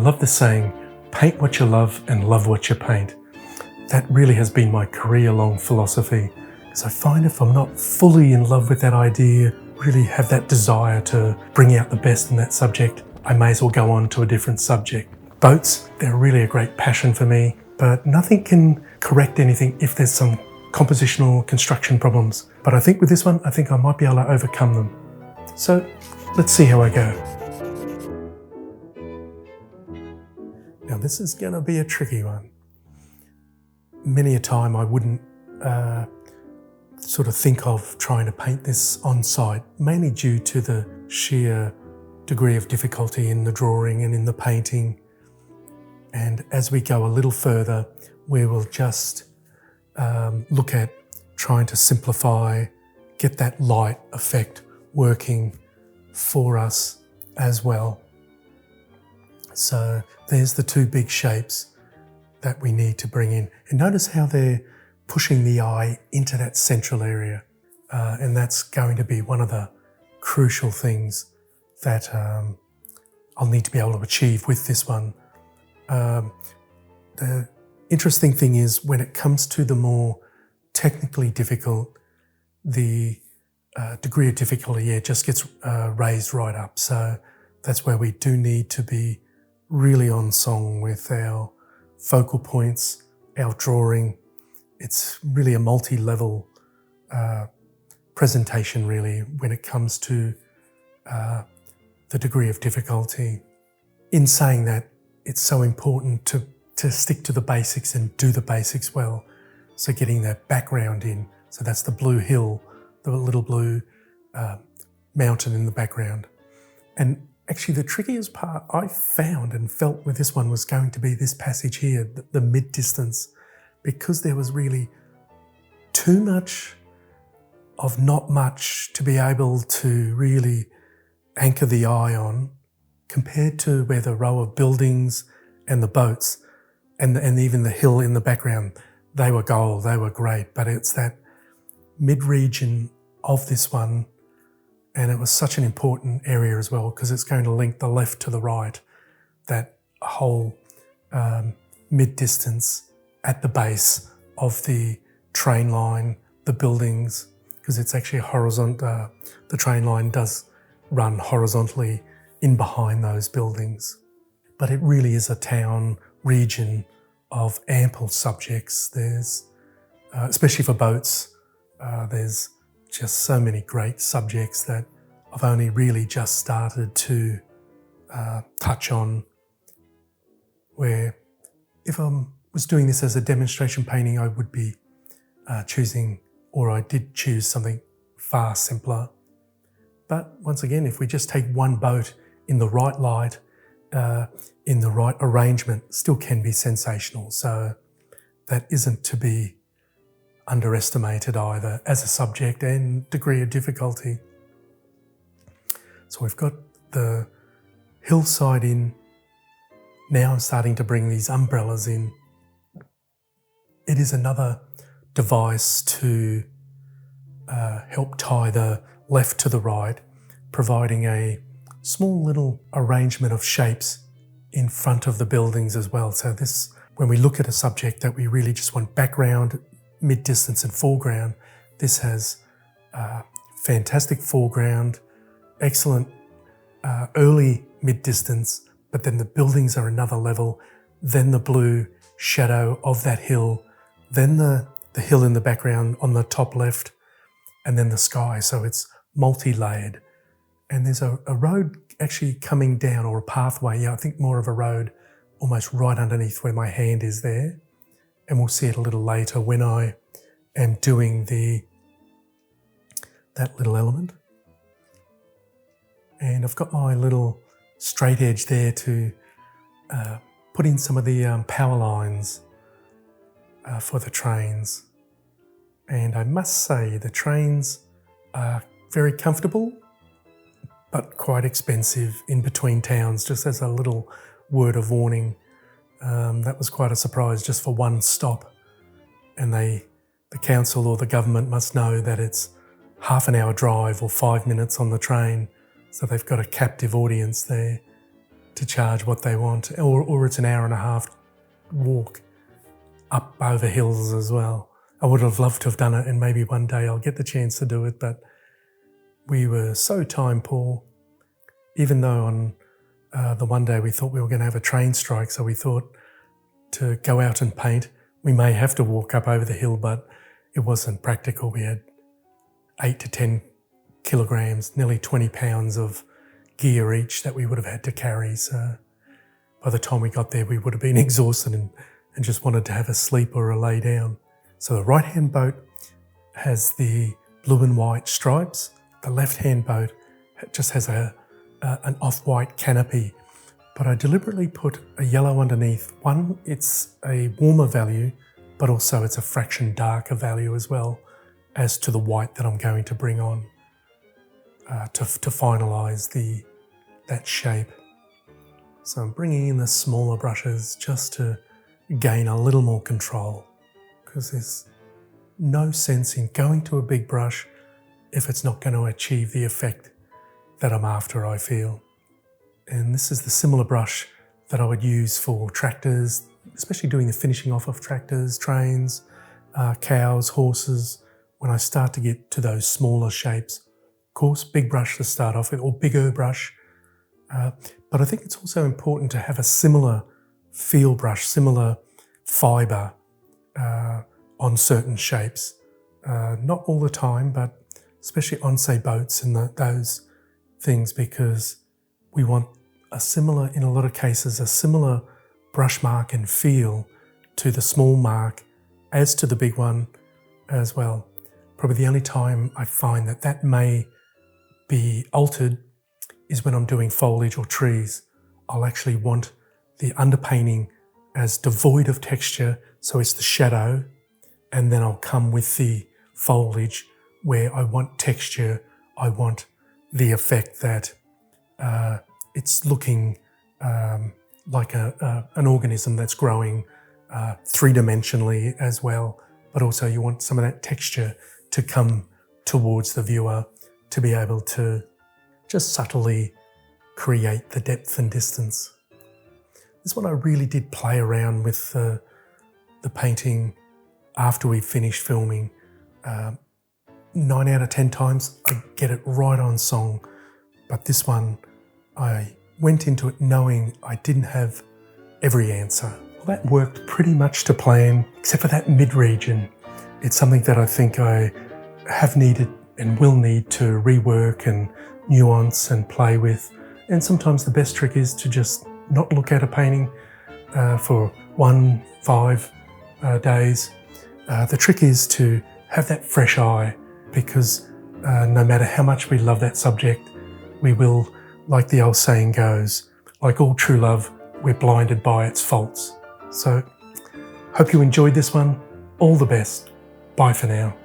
love the saying, paint what you love and love what you paint. That really has been my career-long philosophy, because I find if I'm not fully in love with that idea, really have that desire to bring out the best in that subject, I may as well go on to a different subject. Boats, they're really a great passion for me, but nothing can correct anything if there's some compositional construction problems. But I think with this one, I think I might be able to overcome them. So let's see how I go. Now this is going to be a tricky one. Many a time I wouldn't sort of think of trying to paint this on site, mainly due to the sheer degree of difficulty in the drawing and in the painting. And as we go a little further, we will just look at trying to simplify, get that light effect working for us as well. So there's the two big shapes that we need to bring in. And notice how they're pushing the eye into that central area. And that's going to be one of the crucial things that I'll need to be able to achieve with this one. The interesting thing is when it comes to the more technically difficult, the degree of difficulty just gets raised right up. So that's where we do need to be really on song with our focal points, our drawing. It's really a multi-level presentation really when it comes to the degree of difficulty. In saying that, it's so important to stick to the basics and do the basics well. So getting that background in, so that's the blue hill, the little blue mountain in the background. And actually the trickiest part I found and felt with this one was going to be this passage here, the mid-distance, because there was really too much of not much to be able to really anchor the eye on, compared to where the row of buildings and the boats and even the hill in the background, they were gold, they were great, but it's that mid-region of this one, and it was such an important area as well because it's going to link the left to the right, that whole mid-distance at the base of the train line, the buildings, because it's actually a horizontal, the train line does run horizontally in behind those buildings. But it really is a town region of ample subjects. There's, especially for boats, there's just so many great subjects that I've only really just started to touch on, where if I was doing this as a demonstration painting, I would be choosing, or I did choose something far simpler. But once again, if we just take one boat in the right light, in the right arrangement, still can be sensational. So that isn't to be underestimated either as a subject and degree of difficulty. So we've got the hillside in. Now I'm starting to bring these umbrellas in. It is another device to help tie the left to the right, providing a small little arrangement of shapes in front of the buildings as well. So this, when we look at a subject that we really just want background, mid-distance and foreground, this has fantastic foreground, excellent early mid-distance, but then the buildings are another level, then the blue shadow of that hill, then the hill in the background on the top left, and then the sky. So it's multi-layered. And there's a road actually coming down, or a pathway, I think more of a road, almost right underneath where my hand is there. And we'll see it a little later when I am doing that little element. And I've got my little straight edge there to put in some of the power lines for the trains. And I must say the trains are very comfortable, but quite expensive in between towns, just as a little word of warning. That was quite a surprise just for one stop. And the council or the government must know that it's half an hour drive or 5 minutes on the train. So they've got a captive audience there. to charge what they want, or it's an hour and a half walk up over hills as well. I would have loved to have done it, and maybe one day I'll get the chance to do it, but we were so time poor. Even though on the one day we thought we were going to have a train strike, so we thought to go out and paint, we may have to walk up over the hill, but it wasn't practical. We had 8 to 10 kilograms, nearly 20 pounds of gear each that we would have had to carry. So by the time we got there, we would have been exhausted and just wanted to have a sleep or a lay down. So the right-hand boat has the blue and white stripes. The left-hand boat just has an off-white canopy, but I deliberately put a yellow underneath. One, it's a warmer value, but also it's a fraction darker value as well as to the white that I'm going to bring on to finalise that shape. So I'm bringing in the smaller brushes just to gain a little more control, because there's no sense in going to a big brush if it's not going to achieve the effect that I'm after, I feel. And this is the similar brush that I would use for tractors, especially doing the finishing off of tractors, trains, cows, horses, when I start to get to those smaller shapes. Of course, big brush to start off with, or bigger brush. But I think it's also important to have a similar feel brush, similar fibre on certain shapes. Not all the time, but especially on, say, boats and those things, because we want a similar, in a lot of cases, a similar brush mark and feel to the small mark as to the big one as well. Probably the only time I find that may be altered is when I'm doing foliage or trees. I'll actually want the underpainting as devoid of texture, so it's the shadow, and then I'll come with the foliage where I want texture. I want the effect that it's looking like an organism that's growing three-dimensionally as well, but also you want some of that texture to come towards the viewer to be able to just subtly create the depth and distance. This one I really did play around with the painting after we finished filming. 9 out of 10 times I get it right on song, but this one I went into it knowing I didn't have every answer. Well, that worked pretty much to plan, except for that mid-region. It's something that I think I have needed and will need to rework and nuance and play with. And sometimes the best trick is to just not look at a painting for 1-5 days. The trick is to have that fresh eye, because no matter how much we love that subject, we will, like the old saying goes, like all true love, we're blinded by its faults. So, hope you enjoyed this one. All the best. Bye for now.